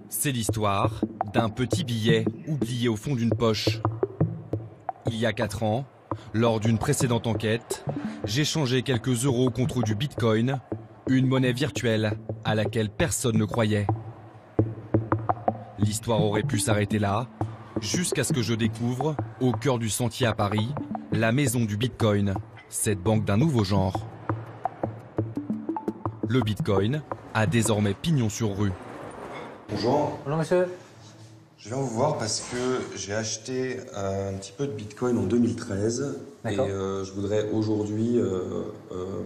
C'est l'histoire d'un petit billet oublié au fond d'une poche. Il y a 4 ans, lors d'une précédente enquête, j'ai changé quelques euros contre du bitcoin, une monnaie virtuelle à laquelle personne ne croyait. L'histoire aurait pu s'arrêter là, jusqu'à ce que je découvre, au cœur du Sentier à Paris, la maison du bitcoin, cette banque d'un nouveau genre. Le bitcoin a désormais pignon sur rue. Bonjour. Bonjour monsieur. Je viens vous voir parce que j'ai acheté un petit peu de bitcoin en 2013 et je voudrais aujourd'hui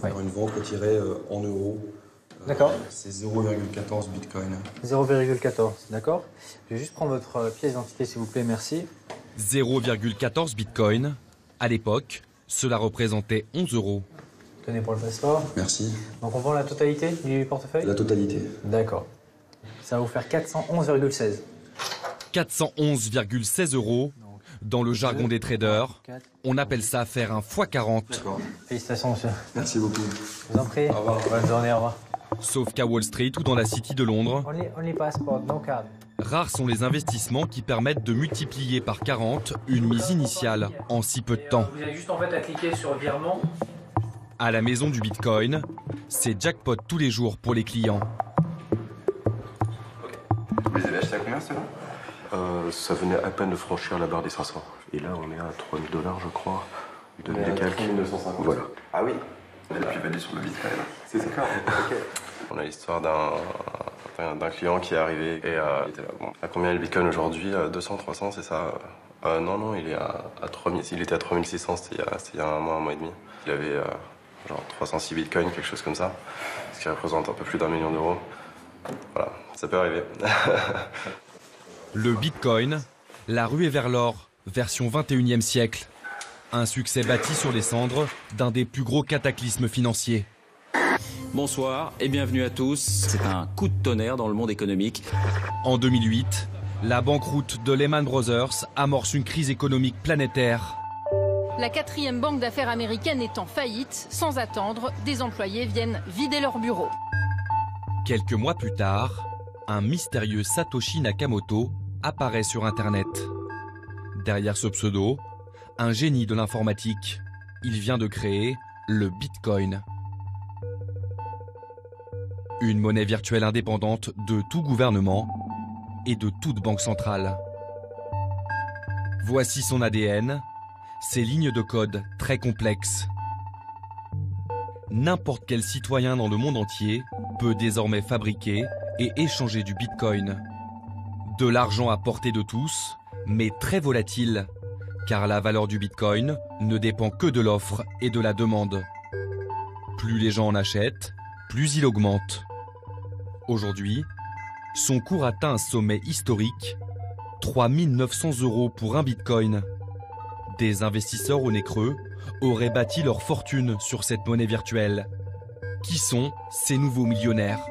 faire une vente retirée en euros. D'accord. C'est 0,14 bitcoin. 0,14, d'accord. Je vais juste prendre votre pièce d'identité s'il vous plaît, merci. 0,14 bitcoin. À l'époque, cela représentait 11 euros. Tenez pour le passeport. Merci. Donc on vend la totalité du portefeuille? La totalité. D'accord. Ça va vous faire 411,16. 411,16 euros. Dans le jargon des traders, on appelle ça faire un x40. D'accord. Félicitations monsieur. Merci beaucoup. Je vous en prie. Au revoir. Bonne journée, au revoir. Sauf qu'à Wall Street ou dans la City de Londres, Only passport, no card. rares sont les investissements qui permettent de multiplier par 40 une mise initiale en si peu de temps. Vous avez juste en fait à cliquer sur virement. À la maison du Bitcoin, c'est jackpot tous les jours pour les clients. Vous les avez achetés à combien ceux-là Ça venait à peine de franchir la barre des 500. Et là, on est à 3000 $, je crois. 2000 et quelques. 3950. Voilà. Ah oui. On a pu valider sur le Bitcoin. C'est d'accord. Ok. On a l'histoire d'un client qui est arrivé et il était là. Bon, à combien est le Bitcoin aujourd'hui 200, 300, c'est ça Non, il est à 3000. Il était à 3600, c'était il y a un mois et demi. Il avait genre 306 Bitcoins, quelque chose comme ça. Ce qui représente un peu plus d'1 million d'euros. Voilà, ça peut arriver. Le Bitcoin, la ruée vers l'or, version 21e siècle. Un succès bâti sur les cendres d'un des plus gros cataclysmes financiers. Bonsoir et bienvenue à tous. C'est un coup de tonnerre dans le monde économique. En 2008, la banqueroute de Lehman Brothers amorce une crise économique planétaire. La 4e banque d'affaires américaine est en faillite. Sans attendre, des employés viennent vider leurs bureaux. Quelques mois plus tard, un mystérieux Satoshi Nakamoto apparaît sur Internet. Derrière ce pseudo, un génie de l'informatique. Il vient de créer le Bitcoin. Une monnaie virtuelle indépendante de tout gouvernement et de toute banque centrale. Voici son ADN, ses lignes de code très complexes. N'importe quel citoyen dans le monde entier peut désormais fabriquer et échanger du Bitcoin. De l'argent à portée de tous, mais très volatile, car la valeur du Bitcoin ne dépend que de l'offre et de la demande. Plus les gens en achètent, plus il augmente. Aujourd'hui, son cours atteint un sommet historique, 3 900 € pour un Bitcoin. Des investisseurs au nez creux auraient bâti leur fortune sur cette monnaie virtuelle. Qui sont ces nouveaux millionnaires ?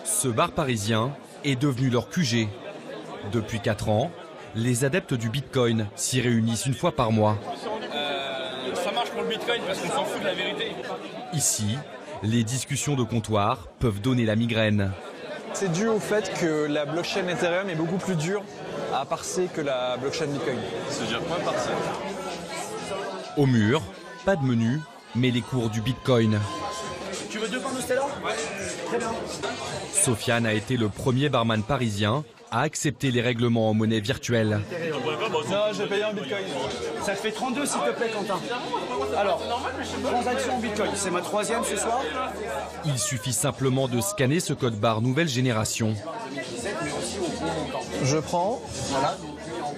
Ce bar parisien est devenu leur QG. Depuis 4 ans, les adeptes du Bitcoin s'y réunissent une fois par mois. Ça marche pour le Bitcoin parce qu'on s'en fout de la vérité. Ici, les discussions de comptoir peuvent donner la migraine. C'est dû au fait que la blockchain Ethereum est beaucoup plus dure à parser que la blockchain Bitcoin. C'est-à-dire quoi parser? Au mur, pas de menu, mais les cours du Bitcoin. Tu veux 2 pains de Stella? Ouais. Très bien. Sofiane a été le premier barman parisien à accepter les règlements en monnaie virtuelle. Non, j'ai payé en Bitcoin. Ça te fait 32 s'il te plaît Quentin. Alors, transaction en Bitcoin, c'est ma 3e ce soir. Il suffit simplement de scanner ce code barre nouvelle génération. Je prends.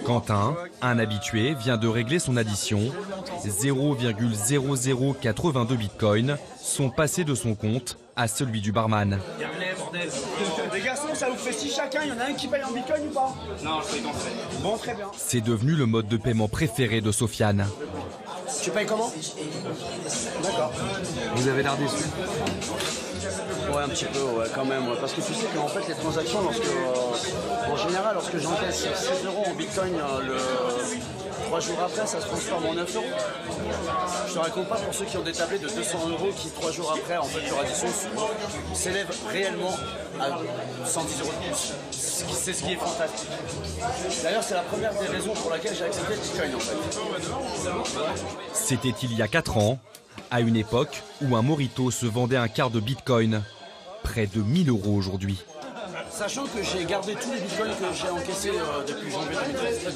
Quentin, un habitué, vient de régler son addition. 0,0082 bitcoins sont passés de son compte à celui du barman. Les garçons, ça vous fait 6 chacun, il y en a un qui paye en Bitcoin ou pas? Non, je paye dans le Bon, très bien. C'est devenu le mode de paiement préféré de Sofiane. Tu payes comment? D'accord. Vous avez l'air déçu. Ouais, un petit peu, ouais, quand même. Ouais. Parce que tu sais qu'en fait, les transactions, en général, lorsque j'encaisse 6 € en Bitcoin, 3 jours après, ça se transforme en 9 €. Je te raconte pas pour ceux qui ont des tablettes de 200 € qui 3 jours après, en fait, leur addition s'élève réellement à 110 € de plus. C'est ce qui est fantastique. D'ailleurs, c'est la première des raisons pour laquelle j'ai accepté le Bitcoin en fait. C'était il y a 4 ans, à une époque où un Morito se vendait un quart de Bitcoin. Près de 1000 € aujourd'hui. Sachant que j'ai gardé tous les bitcoins que j'ai encaissés depuis janvier 2013,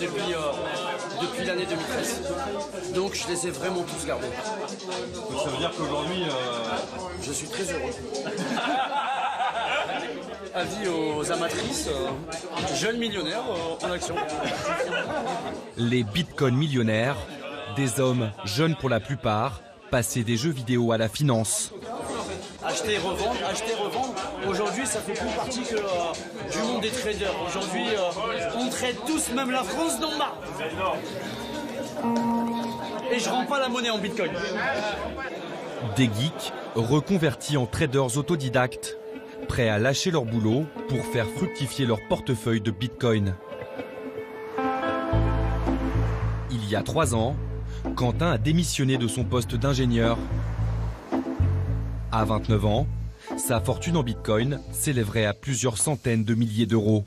depuis l'année 2013. Donc je les ai vraiment tous gardés. Donc ça veut dire qu'aujourd'hui... Je suis très heureux. Avis aux amatrices, jeunes millionnaires en action. Les bitcoins millionnaires, des hommes jeunes pour la plupart, passés des jeux vidéo à la finance. Acheter et revendre, acheter et revendre. Aujourd'hui, ça fait plus partie que du monde des traders. Aujourd'hui, on trade tous, même la France d'en bas. Et je rends pas la monnaie en bitcoin. Des geeks reconvertis en traders autodidactes, prêts à lâcher leur boulot pour faire fructifier leur portefeuille de bitcoin. Il y a 3 ans, Quentin a démissionné de son poste d'ingénieur. À 29 ans, sa fortune en bitcoin s'élèverait à plusieurs centaines de milliers d'euros.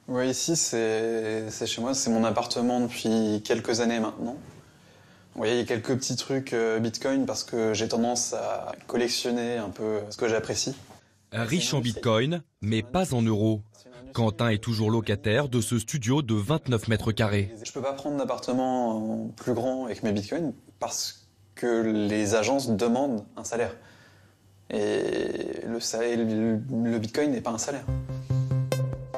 Oui, ici, c'est chez moi, c'est mon appartement depuis quelques années maintenant. Vous voyez, il y a quelques petits trucs bitcoin parce que j'ai tendance à collectionner un peu ce que j'apprécie. Riche en bitcoin, mais pas en euros. Quentin est toujours locataire de ce studio de 29 mètres carrés. Je peux pas prendre d'appartement plus grand avec mes bitcoins parce que les agences demandent un salaire. Et le bitcoin n'est pas un salaire.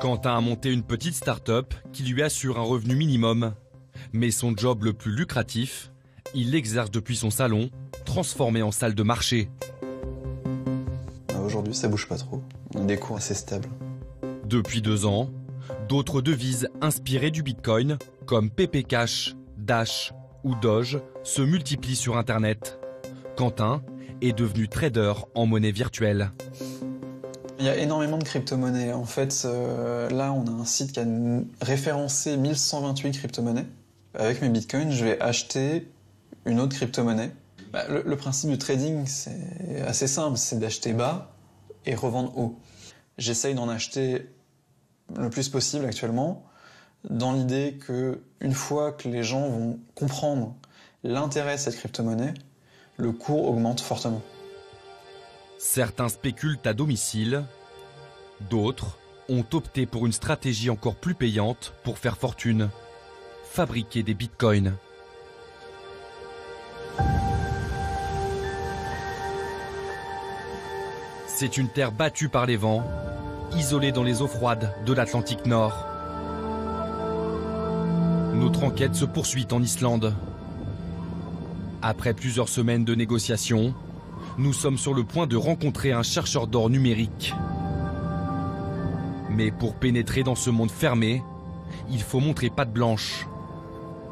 Quentin a monté une petite start-up qui lui assure un revenu minimum. Mais son job le plus lucratif, il l'exerce depuis son salon, transformé en salle de marché. Aujourd'hui, ça bouge pas trop. On a des cours assez stables. Depuis 2 ans, d'autres devises inspirées du bitcoin, comme PP Cash, Dash ou Doge, se multiplient sur Internet. Quentin est devenu trader en monnaie virtuelle. Il y a énormément de crypto-monnaies. En fait, là, on a un site qui a référencé 1128 crypto-monnaies. Avec mes bitcoins, je vais acheter une autre crypto-monnaie. Le principe du trading, c'est assez simple. C'est d'acheter bas et revendre haut. J'essaye d'en acheter le plus possible actuellement, dans l'idée qu'une fois que les gens vont comprendre l'intérêt de cette crypto-monnaie, le cours augmente fortement. Certains spéculent à domicile, d'autres ont opté pour une stratégie encore plus payante pour faire fortune, fabriquer des bitcoins. C'est une terre battue par les vents, isolée dans les eaux froides de l'Atlantique Nord. Notre enquête se poursuit en Islande. Après plusieurs semaines de négociations, nous sommes sur le point de rencontrer un chercheur d'or numérique. Mais pour pénétrer dans ce monde fermé, il faut montrer patte blanche.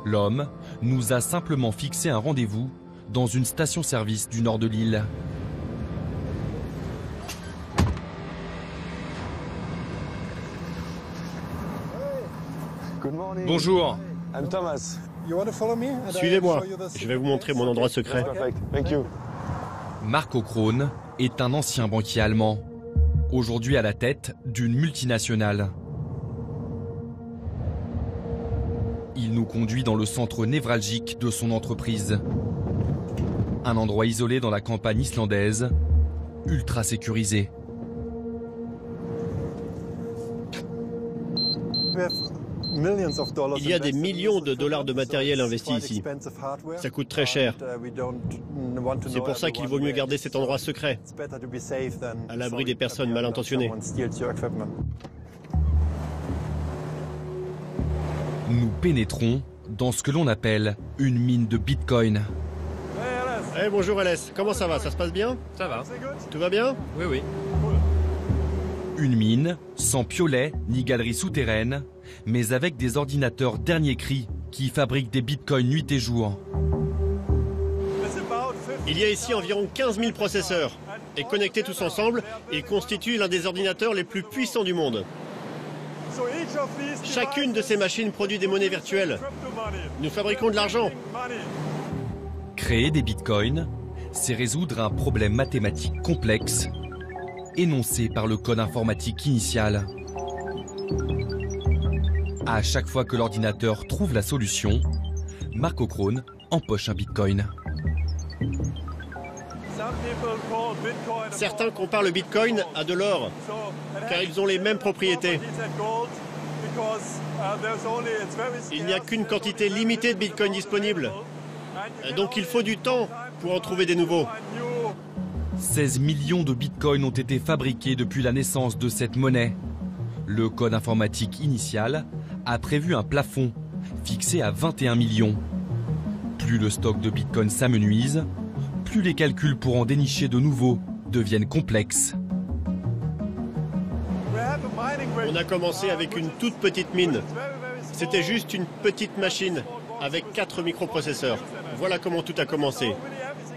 L'homme nous a simplement fixé un rendez-vous dans une station-service du nord de l'île. Bonjour. I'm Thomas. Suivez-moi, je vais vous montrer mon endroit secret. Thank you. Marco Krohn est un ancien banquier allemand, aujourd'hui à la tête d'une multinationale. Il nous conduit dans le centre névralgique de son entreprise. Un endroit isolé dans la campagne islandaise, ultra sécurisé. Il y a des millions de dollars de matériel investi ici. Ça coûte très cher. C'est pour ça qu'il vaut mieux garder cet endroit secret, à l'abri des personnes mal intentionnées. Nous pénétrons dans ce que l'on appelle une mine de bitcoin. Hey, bonjour LS, comment ça va? Ça se passe bien? Ça va. Tout va bien? Oui, oui. Une mine, sans piolet ni galerie souterraine, mais avec des ordinateurs dernier cri qui fabriquent des bitcoins nuit et jour. Il y a ici environ 15 000 processeurs. Et connectés tous ensemble, ils constituent l'un des ordinateurs les plus puissants du monde. Chacune de ces machines produit des monnaies virtuelles. Nous fabriquons de l'argent. Créer des bitcoins, c'est résoudre un problème mathématique complexe énoncé par le code informatique initial. À chaque fois que l'ordinateur trouve la solution, Mark O'Krone empoche un bitcoin. Certains comparent le bitcoin à de l'or, car ils ont les mêmes propriétés. Il n'y a qu'une quantité limitée de bitcoin disponible. Donc il faut du temps pour en trouver des nouveaux. 16 millions de bitcoins ont été fabriqués depuis la naissance de cette monnaie. Le code informatique initial a prévu un plafond fixé à 21 millions. Plus le stock de bitcoins s'amenuise, plus les calculs pour en dénicher de nouveaux deviennent complexes. On a commencé avec une toute petite mine. C'était juste une petite machine avec 4 microprocesseurs. Voilà comment tout a commencé.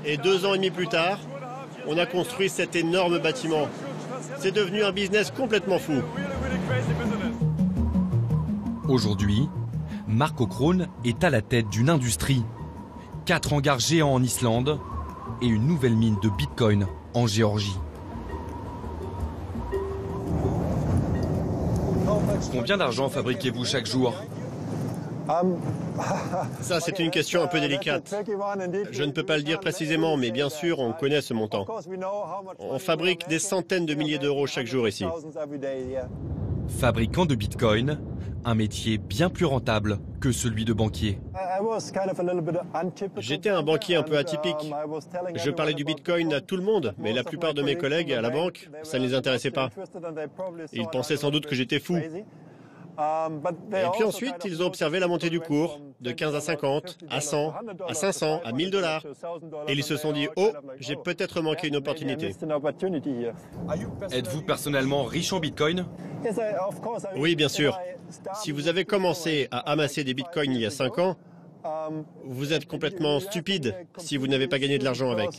Et 2 ans et demi plus tard, on a construit cet énorme bâtiment. C'est devenu un business complètement fou. Aujourd'hui, Mark O'Krone est à la tête d'une industrie. 4 hangars géants en Islande et une nouvelle mine de bitcoin en Géorgie. Combien d'argent fabriquez-vous chaque jour? Ça, c'est une question un peu délicate. Je ne peux pas le dire précisément, mais bien sûr, on connaît ce montant. On fabrique des centaines de milliers d'euros chaque jour ici. Fabricant de bitcoin, un métier bien plus rentable que celui de banquier. J'étais un banquier un peu atypique. Je parlais du bitcoin à tout le monde, mais la plupart de mes collègues à la banque, ça ne les intéressait pas. Ils pensaient sans doute que j'étais fou. Et puis ensuite, ils ont observé la montée du cours, de 15 à 50, à 100, à 500, à 1000 $. Et ils se sont dit, oh, j'ai peut-être manqué une opportunité. Êtes-vous personnellement riche en bitcoin? Oui, bien sûr. Si vous avez commencé à amasser des bitcoins il y a 5 ans, vous êtes complètement stupide si vous n'avez pas gagné de l'argent avec.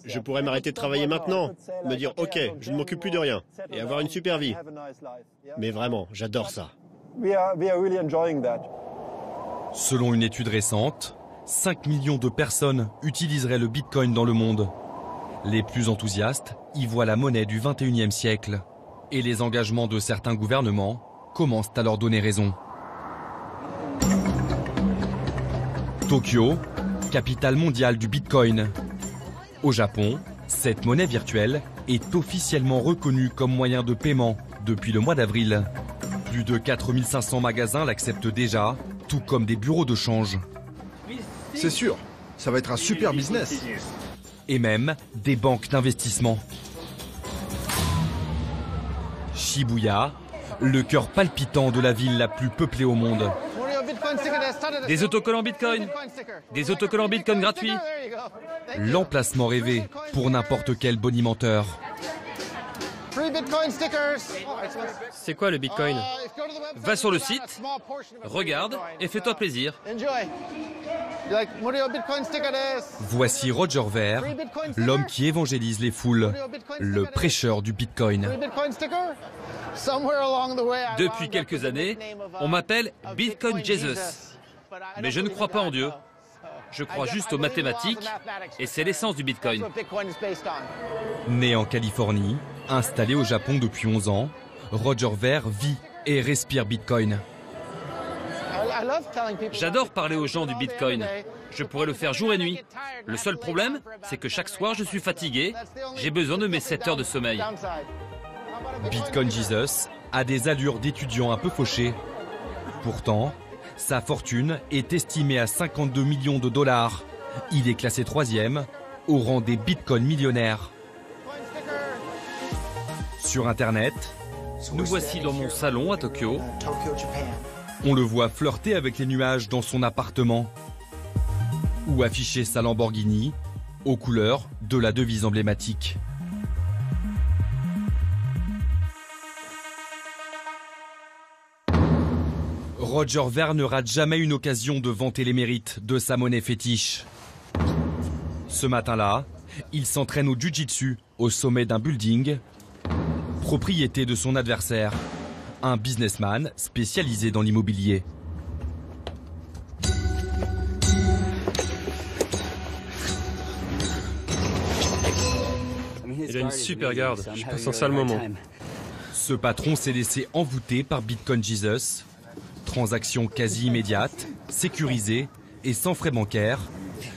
Je pourrais m'arrêter de travailler maintenant, me dire ok, je ne m'occupe plus de rien et avoir une super vie. Mais vraiment, j'adore ça. Selon une étude récente, 5 millions de personnes utiliseraient le bitcoin dans le monde. Les plus enthousiastes y voient la monnaie du 21e siècle. Et les engagements de certains gouvernements commencent à leur donner raison. Tokyo, capitale mondiale du bitcoin. Au Japon, cette monnaie virtuelle est officiellement reconnue comme moyen de paiement depuis le mois d'avril. Plus de 4500 magasins l'acceptent déjà, tout comme des bureaux de change. C'est sûr, ça va être un super business. Et même des banques d'investissement. Shibuya, le cœur palpitant de la ville la plus peuplée au monde. Des autocollants Bitcoin. Des autocollants Bitcoin gratuits. L'emplacement rêvé pour n'importe quel bonimenteur. C'est quoi le Bitcoin? Va sur le site, regarde et fais-toi plaisir. Voici Roger Ver, l'homme qui évangélise les foules, le prêcheur du Bitcoin. Depuis quelques années, on m'appelle Bitcoin Jesus. Mais je ne crois pas en Dieu. Je crois juste aux mathématiques et c'est l'essence du Bitcoin. Né en Californie, installé au Japon depuis 11 ans, Roger Ver vit et respire Bitcoin. J'adore parler aux gens du Bitcoin. Je pourrais le faire jour et nuit. Le seul problème, c'est que chaque soir, je suis fatigué. J'ai besoin de mes 7 heures de sommeil. Bitcoin Jesus a des allures d'étudiant un peu fauché. Pourtant, sa fortune est estimée à 52 millions de dollars. Il est classé 3e au rang des Bitcoin millionnaires. Sur Internet, nous voici dans mon salon à Tokyo. On le voit flirter avec les nuages dans son appartement ou afficher sa Lamborghini aux couleurs de la devise emblématique. Roger Ver ne rate jamais une occasion de vanter les mérites de sa monnaie fétiche. Ce matin-là, il s'entraîne au jiu-jitsu au sommet d'un building, propriété de son adversaire, un businessman spécialisé dans l'immobilier. Il a une super garde. Je passe un sale moment. Ce patron s'est laissé envoûter par Bitcoin Jesus. Transaction quasi immédiate, sécurisée et sans frais bancaires.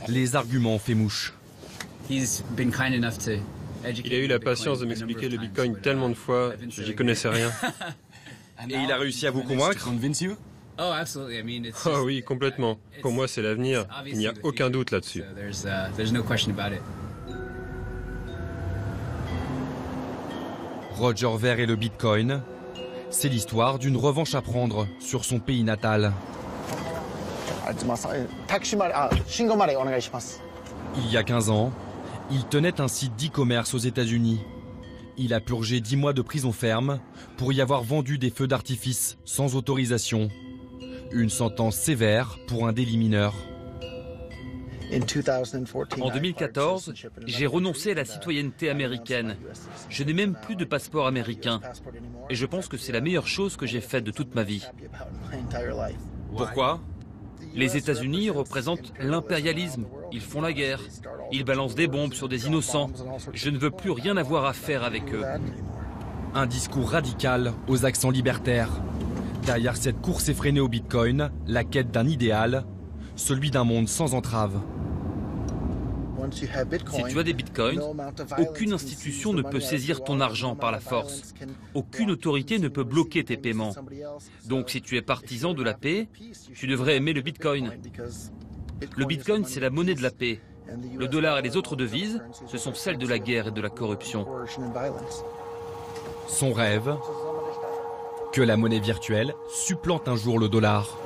Les arguments ont fait mouche. Il a eu la patience de m'expliquer le Bitcoin tellement de fois, j'y connaissais rien. Et il a réussi à vous convaincre? Oh oui, complètement. Pour moi, c'est l'avenir. Il n'y a aucun doute là-dessus. Roger Ver et le Bitcoin, c'est l'histoire d'une revanche à prendre sur son pays natal. Il y a 15 ans, il tenait un site d'e-commerce aux États-Unis. Il a purgé 10 mois de prison ferme pour y avoir vendu des feux d'artifice sans autorisation. Une sentence sévère pour un délit mineur. En 2014, j'ai renoncé à la citoyenneté américaine. Je n'ai même plus de passeport américain. Et je pense que c'est la meilleure chose que j'ai faite de toute ma vie. Pourquoi? Les États-Unis représentent l'impérialisme. Ils font la guerre. Ils balancent des bombes sur des innocents. Je ne veux plus rien avoir à faire avec eux. Un discours radical aux accents libertaires. Derrière cette course effrénée au Bitcoin, la quête d'un idéal, celui d'un monde sans entrave. Si tu as des bitcoins, aucune institution ne peut saisir ton argent par la force. Aucune autorité ne peut bloquer tes paiements. Donc si tu es partisan de la paix, tu devrais aimer le bitcoin. Le bitcoin, c'est la monnaie de la paix. Le dollar et les autres devises, ce sont celles de la guerre et de la corruption. Son rêve, que la monnaie virtuelle supplante un jour le dollar.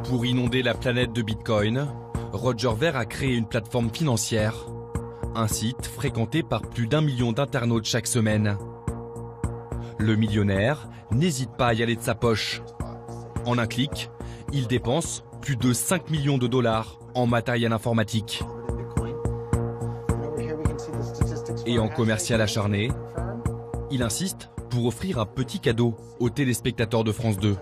Pour inonder la planète de bitcoin, Roger Ver a créé une plateforme financière, un site fréquenté par plus d'1 million d'internautes chaque semaine. Le millionnaire n'hésite pas à y aller de sa poche. En un clic, il dépense plus de 5 millions de dollars en matériel informatique. Et en commercial acharné, il insiste pour offrir un petit cadeau aux téléspectateurs de France 2.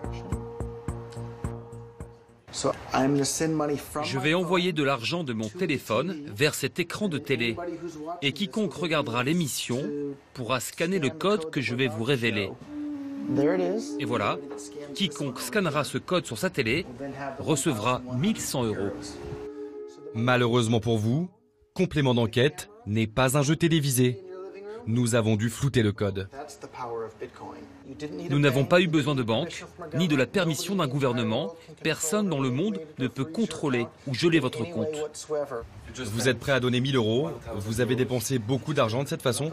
Je vais envoyer de l'argent de mon téléphone vers cet écran de télé. Et quiconque regardera l'émission pourra scanner le code que je vais vous révéler. Et voilà, quiconque scannera ce code sur sa télé recevra 1 100 €. Malheureusement pour vous, complément d'enquête n'est pas un jeu télévisé. Nous avons dû flouter le code. Nous n'avons pas eu besoin de banque, ni de la permission d'un gouvernement. Personne dans le monde ne peut contrôler ou geler votre compte. Vous êtes prêt à donner 1 000 €? Vous avez dépensé beaucoup d'argent de cette façon?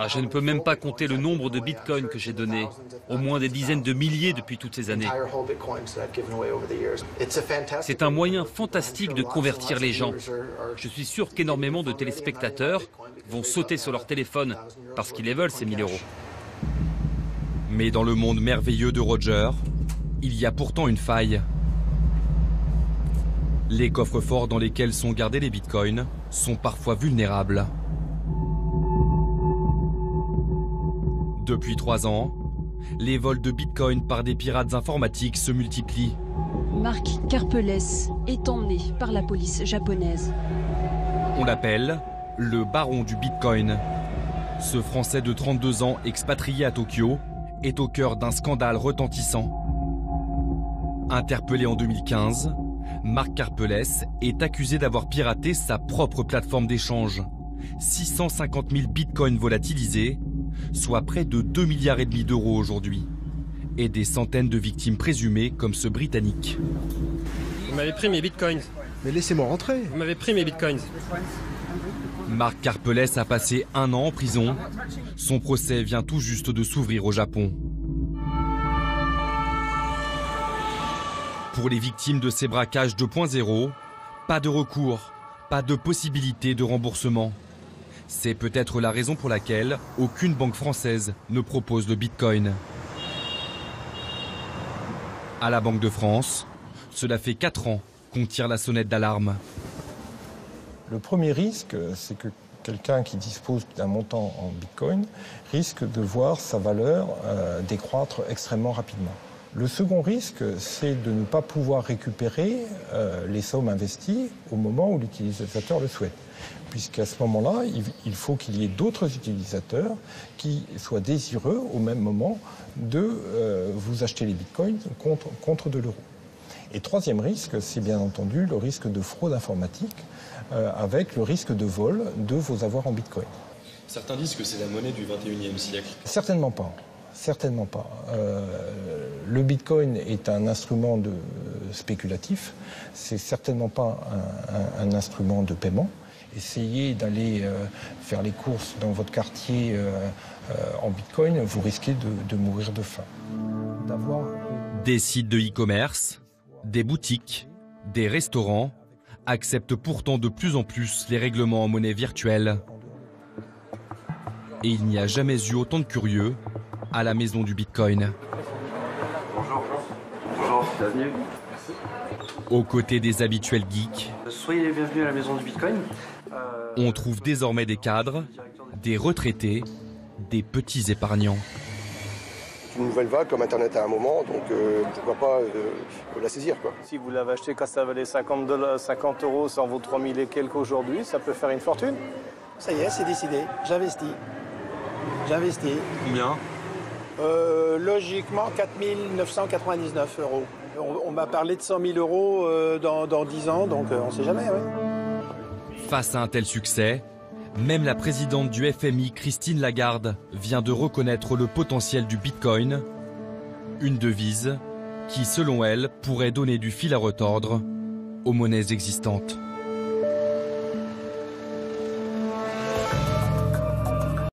Je ne peux même pas compter le nombre de bitcoins que j'ai donnés. Au moins des dizaines de milliers depuis toutes ces années. C'est un moyen fantastique de convertir les gens. Je suis sûr qu'énormément de téléspectateurs vont sauter sur leur téléphone parce qu'ils les veulent, ces 1 000 €. Mais dans le monde merveilleux de Roger, il y a pourtant une faille. Les coffres-forts dans lesquels sont gardés les bitcoins sont parfois vulnérables. Depuis 3 ans, les vols de bitcoin par des pirates informatiques se multiplient. Marc Karpelès est emmené par la police japonaise. On l'appelle le baron du bitcoin. Ce Français de 32 ans expatrié à Tokyo est au cœur d'un scandale retentissant. Interpellé en 2015, Marc Karpelès est accusé d'avoir piraté sa propre plateforme d'échange. 650 000 bitcoins volatilisés, soit près de 2,5 milliards d'euros aujourd'hui. Et des centaines de victimes présumées comme ce Britannique. Vous m'avez pris mes bitcoins. Mais laissez-moi rentrer. Vous m'avez pris mes bitcoins. Marc Karpelès a passé 1 an en prison. Son procès vient tout juste de s'ouvrir au Japon. Pour les victimes de ces braquages 2.0, pas de recours, pas de possibilité de remboursement. C'est peut-être la raison pour laquelle aucune banque française ne propose le bitcoin. À la Banque de France, cela fait 4 ans qu'on tire la sonnette d'alarme. Le premier risque, c'est que quelqu'un qui dispose d'un montant en bitcoin risque de voir sa valeur décroître extrêmement rapidement. Le second risque, c'est de ne pas pouvoir récupérer les sommes investies au moment où l'utilisateur le souhaite. Puisqu'à ce moment-là, il faut qu'il y ait d'autres utilisateurs qui soient désireux au même moment de vous acheter les bitcoins contre de l'euro. Et troisième risque, c'est bien entendu le risque de fraude informatique avec le risque de vol de vos avoirs en bitcoin. Certains disent que c'est la monnaie du 21e siècle. Certainement pas. Certainement pas. Le bitcoin est un instrument spéculatif. C'est certainement pas un instrument de paiement. Essayez d'aller faire les courses dans votre quartier en bitcoin, vous risquez de mourir de faim. Des sites de e-commerce, des boutiques, des restaurants acceptent pourtant de plus en plus les règlements en monnaie virtuelle. Et il n'y a jamais eu autant de curieux à la maison du Bitcoin. Bonjour. Bonjour, bienvenue. Aux côtés des habituels geeks, soyez les bienvenus à la maison du Bitcoin. On trouve désormais des cadres, des retraités, des petits épargnants. Une nouvelle vague comme Internet à un moment, donc pourquoi pas la saisir, quoi. Si vous l'avez acheté quand ça valait 50 €, ça en vaut 3000 et quelques aujourd'hui, ça peut faire une fortune. Ça y est, c'est décidé, j'investis. J'investis. Combien Logiquement, 4 999 €. On m'a parlé de 100 000 € dans 10 ans, donc on ne sait jamais, oui. Face à un tel succès, même la présidente du FMI, Christine Lagarde, vient de reconnaître le potentiel du Bitcoin, une devise qui, selon elle, pourrait donner du fil à retordre aux monnaies existantes.